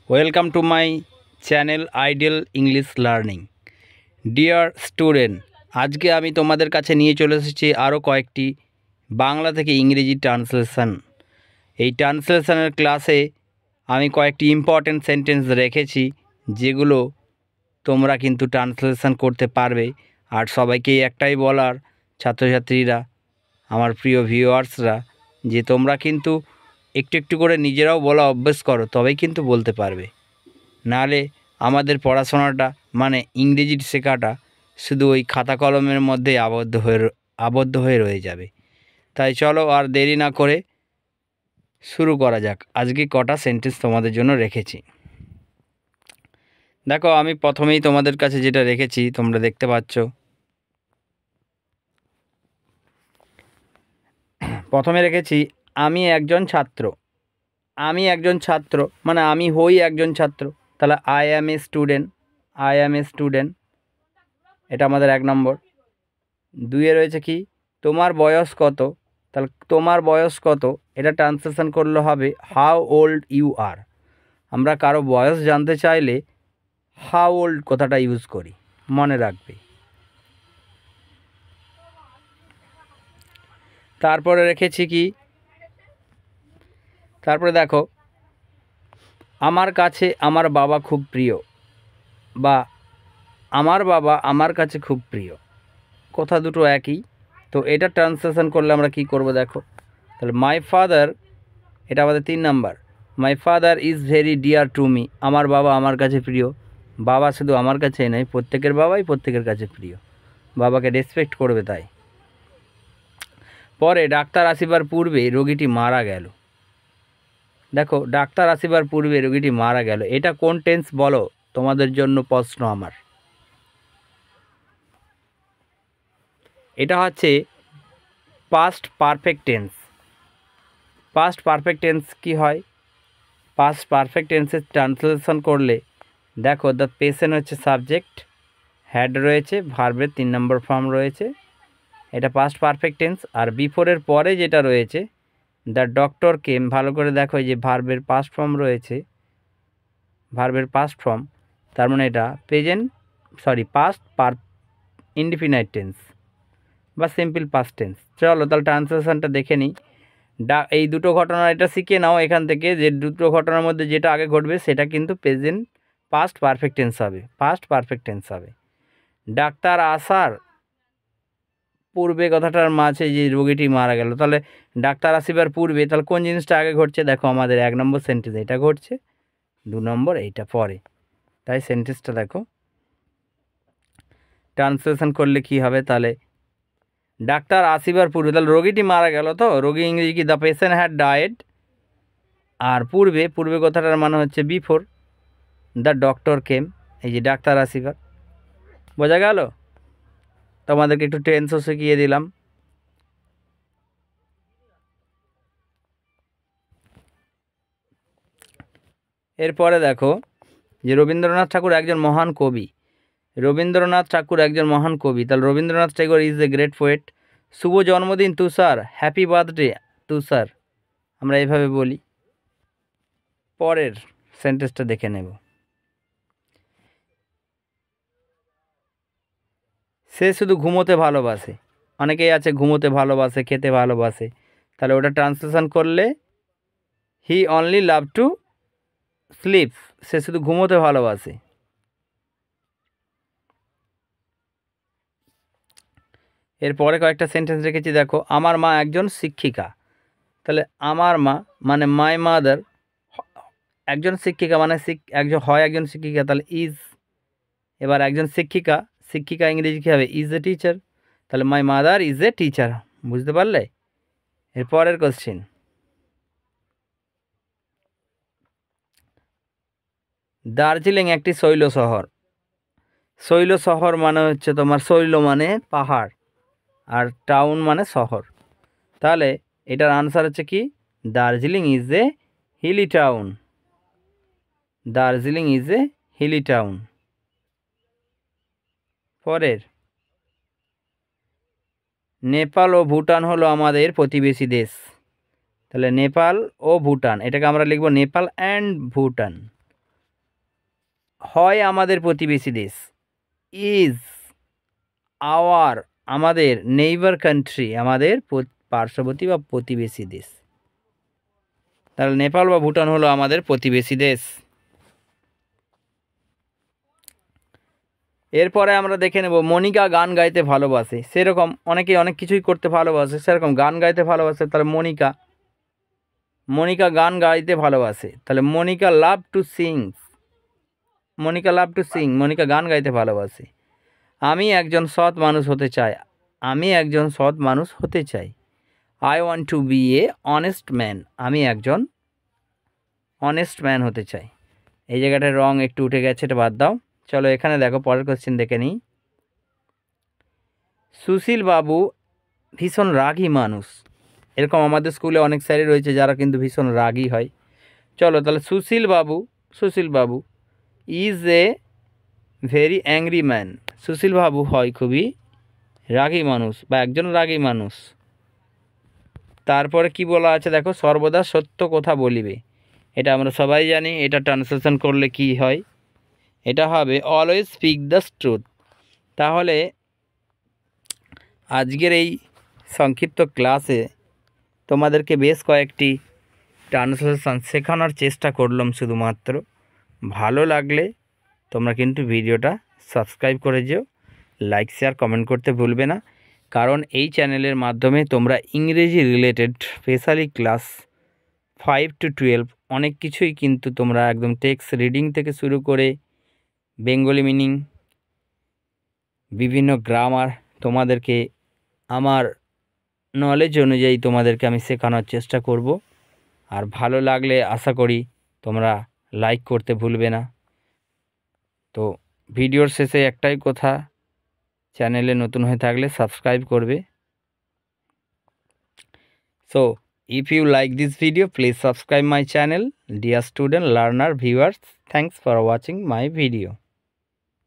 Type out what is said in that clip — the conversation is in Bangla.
Welcome to my channel ideal English learning. Dear student, আজকে আমি তোমাদের কাছে নিয়ে চলে এসেছি আরও কয়েকটি বাংলা থেকে ইংরেজি ট্রান্সলেশন। এই ট্রান্সলেশনের ক্লাসে আমি কয়েকটি ইম্পর্ট্যান্ট সেন্টেন্স রেখেছি, যেগুলো তোমরা কিন্তু ট্রান্সলেশন করতে পারবে। আর সবাইকেই একটাই বলার, ছাত্রছাত্রীরা, আমার প্রিয় ভিউয়ার্সরা, যে তোমরা কিন্তু একটু একটু করে নিজেরাও বলা অভ্যেস করো, তবেই কিন্তু বলতে পারবে। নাহলে আমাদের পড়াশোনাটা মানে ইংরেজি শেখাটা শুধু ওই খাতা কলমের মধ্যে আবদ্ধ হয়ে রয়ে যাবে। তাই চলো আর দেরি না করে শুরু করা যাক। আজকে কটা সেন্টেন্স তোমাদের জন্য রেখেছি। দেখো, আমি প্রথমেই তোমাদের কাছে যেটা রেখেছি তোমরা দেখতে পাচ্ছ। প্রথমে রেখেছি আমি একজন ছাত্র। আমি একজন ছাত্র মানে আমি হই একজন ছাত্র, তাহলে I am a student. I am a student, এটা আমাদের 1 নম্বর। 2-এ রয়েছে কি, তোমার বয়স কত। তাহলে তোমার বয়স কত, এটা ট্রান্সলেশন করলে হবে হাউ ওল্ড ইউ আর। আমরা কারো বয়স জানতে চাইলে হাউ ওল্ড কথাটা ইউজ করি, মনে রাখবে। তারপরে রেখেছি কি, তারপরে দেখো, আমার কাছে আমার বাবা খুব প্রিয়, বা আমার বাবা আমার কাছে খুব প্রিয়, কথা দুটো একই। তো এটা ট্রান্সলেশন করলে আমরা কি করব দেখো। তাহলে মাই ফাদার, এটা আমাদের 3 number. My father is very dear to me. আমার বাবা আমার কাছে প্রিয়। বাবা শুধু আমার কাছে নয়, প্রত্যেকের বাবাই প্রত্যেকের কাছে প্রিয়, বাবাকে রেসপেক্ট করবে তাই। পরে ডাক্তার আসিবার পূর্বে রোগীটি মারা গেল। দেখো, ডাক্তার আসিবার পূর্বে রোগীটি মারা গেল, এটা কোন টেন্স বলো, তোমাদের জন্য প্রশ্ন আমার। এটা হচ্ছে past perfect tense. Past perfect tense কি হয়, পাস্ট পারফেক্ট টেন্সের ট্রান্সলেশন করলে দেখো, দ্য পেশেন্ট হচ্ছে সাবজেক্ট, হ্যাড রয়েছে, ভার্বের 3 নম্বর ফর্ম রয়েছে, এটা পাস্ট পারফেক্ট টেন্স। আর বিফোরের পরে যেটা রয়েছে দ্য ডক্টর কেম, ভালো করে দেখো, এই যে ভার্বের পাস্ট ফর্ম রয়েছে, ভার্বের পাস্ট ফর্ম, তার মানে এটা পাস্ট ইনডিফিনাইট টেন্স বা সিম্পল পাস্ট টেন্স। চলো তাহলে ট্রান্সলেশনটা দেখে নিই। এই দুটো ঘটনা এটা শিখে নাও এখান থেকে, যে দুটো ঘটনার মধ্যে যেটা আগে ঘটবে সেটা কিন্তু পাস্ট পারফেক্ট টেন্স হবে, পাস্ট পারফেক্ট টেন্স হবে। ডাক্তার আসার পূর্বে কথাটার মাঝে যে রোগীটি মারা গেল, তাহলে ডাক্তার আসিবার পূর্বে, তাহলে কোন জিনিসটা আগে ঘটছে দেখো, আমাদের 1 নম্বর সেন্টেন্স এটা ঘটছে, 2 নম্বর এইটা পরে। তাই সেন্টেন্সটা দেখো ট্রান্সলেশন করলে কি হবে, তাহলে ডাক্তার আসিবার পূর্বে, তাহলে রোগীটি মারা গেল, তো রোগী ইংরেজি কি, দ্য পেশেন্ট হ্যাড ডায়েড। আর পূর্বে, পূর্বে কথাটার মানে হচ্ছে বিফোর, দ্য ডক্টর কেম, এই যে ডাক্তার আসিবার। বোঝা গেল? তোমাদেরকে একটু টেন্সও শিখিয়ে দিলাম। এরপরে দেখো যে রবীন্দ্রনাথ ঠাকুর একজন মহান কবি। রবীন্দ্রনাথ ঠাকুর একজন মহান কবি, তাহলে রবীন্দ্রনাথ ঠাকুর ইজ এ গ্রেট পোয়েট। শুভ জন্মদিন তুষার, হ্যাপি বার্থডে তুষার, আমরা এইভাবে বলি। পরের সেন্টেন্সটা দেখে নেব। সে শুধু ঘুমোতে ভালোবাসে। অনেকেই আছে ঘুমোতে ভালোবাসে, খেতে ভালোবাসে, তাহলে ওটা ট্রান্সলেশন করলে he only love to sleep, সে শুধু ঘুমোতে ভালোবাসে। এরপরে কয়েকটা সেন্টেন্স রেখেছি দেখো, আমার মা একজন শিক্ষিকা। তাহলে আমার মা মানে মাই মাদার, একজন শিক্ষিকা মানে একজন শিক্ষিকা, তাহলে ইজ। এবার একজন শিক্ষিকা, শিক্ষিকা ইংরেজি কী হবে, ইজ এ টিচার, তাহলে my mother is a teacher. বুঝতে পারলে? এরপরের কোশ্চিন, দার্জিলিং একটি শৈল শহর। শৈল শহর মানে হচ্ছে তোমার, শৈল মানে পাহাড়, আর টাউন মানে শহর। তাহলে এটার আনসার হচ্ছে কি, Darjeeling is a hilly town. Darjeeling is a hilly town. পরের, নেপাল ও ভুটান হলো আমাদের প্রতিবেশী দেশ। তাহলে নেপাল ও ভুটান, এটাকে আমরা লিখব নেপাল অ্যান্ড ভুটান। হয় আমাদের প্রতিবেশী দেশ, ইজ আওয়ার আমাদের নেইবার কান্ট্রি আমাদের পার্শ্ববর্তী বা প্রতিবেশী দেশ। তাহলে নেপাল বা ভুটান হলো আমাদের প্রতিবেশী দেশ। এরপরে আমরা দেখে নেব মনিকা গান গাইতে ভালোবাসে। সেরকম অনেকেই অনেক কিছুই করতে ভালোবাসে, সেরকম গান গাইতে ভালোবাসে। তাহলে মনিকা গান গাইতে ভালোবাসে। তাহলে Monica love to sing, Monica love to sing, Monica গান গাইতে ভালোবাসে। আমি একজন সৎ মানুষ হতে চাই, আমি একজন সৎ মানুষ হতে চাই। I want to be a honest man, আমি একজন অনেস্ট ম্যান হতে চাই। এই জায়গাটায় রং একটু উঠে গেছে, এটা বাদ দাও। চলো এখানে দেখো, পরের কোশ্চেন দেখে নিই। সুশীল বাবু ভীষণ রাগী মানুষ। এরকম আমাদের স্কুলে অনেক স্যারই রয়েছে যারা কিন্তু ভীষণ রাগী হয়। চলো তাহলে Sushil Babu is a very angry man. Sushil Babu হয় খুবই রাগী মানুষ বা একজন রাগী মানুষ। তারপরে কি বলা আছে দেখো, সর্বদা সত্য কথা বলিবে। এটা আমরা সবাই জানি, এটা ট্রান্সলেশন করলে কি হয়, এটা হবে অলওয়েজ স্পিক দ্য ট্রুথ। তাহলে আজকের এই সংক্ষিপ্ত ক্লাসে তোমাদেরকে বেশ কয়েকটি ট্রান্সলেশন শেখানোর চেষ্টা করলাম শুধুমাত্র। ভালো লাগলে তোমরা কিন্তু ভিডিওটা সাবস্ক্রাইব করে যেও, লাইক শেয়ার কমেন্ট করতে ভুলবে না। কারণ এই চ্যানেলের মাধ্যমে তোমরা ইংরেজি রিলেটেড স্পেশালি ক্লাস 5 to 12 অনেক কিছুই কিন্তু তোমরা একদম টেক্সট রিডিং থেকে শুরু করে বেঙ্গলি মিনিং, বিভিন্ন গ্রামার তোমাদেরকে আমার নলেজ অনুযায়ী তোমাদেরকে আমি শেখানোর চেষ্টা করব। আর ভালো লাগলে আশা করি তোমরা লাইক করতে ভুলবে না। তো ভিডিওর শেষে একটাই কথা, চ্যানেলে নতুন হয়ে থাকলে সাবস্ক্রাইব করবে। So if you like this video, please subscribe my channel. Dear student, learner, viewers, thanks for watching my video.